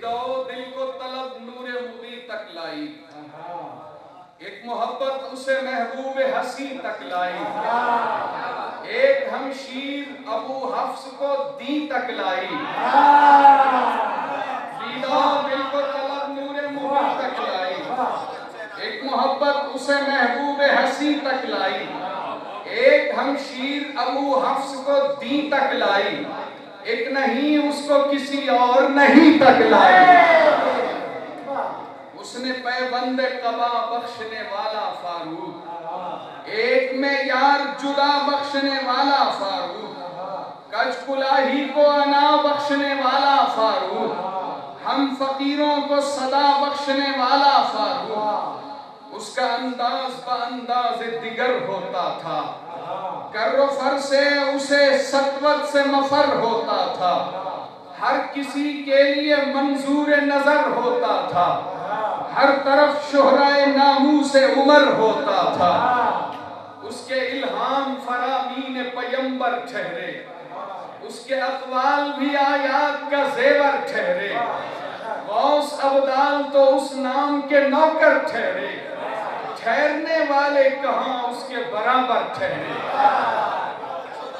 دو دل کو طلب نور مبی تک لائی، ایک محبت اسے محبوب ہنسی تک لائی، ایک ہمشیر ابو حفص کو دی تک لائی، دو دل کو طلب نور مبی تک لائی، ایک محبت اسے محبوب ہنسی تک لائی، ایک ہمشیر ابو حفص کو دی تک لائی، ایک نہیں اس کو کسی اور نہیں تک لائی۔ اس نے پیوند قبا بخشنے والا فاروق، ایک میں یار جدا بخشنے والا فاروق، کج کلاہی کو انا بخشنے والا فاروق، ہم فقیروں کو صدا بخشنے والا فاروق۔ اس کا انداز با انداز دیگر ہوتا تھا، کر و فر سے اسے سطوت سے مفر ہوتا تھا، ہر کسی کے لیے منظور نظر ہوتا تھا، ہر طرف شہرائے ناموس عمر ہوتا تھا۔ اس کے الہام فرامین پیمبر ٹھہرے، اس کے اقوال بھی آیات کا زیور ٹھہرے، غوث ابدال تو اس نام کے نوکر ٹھہرے، ٹھہرنے والے کہاں اس کے برابر ٹھہرے۔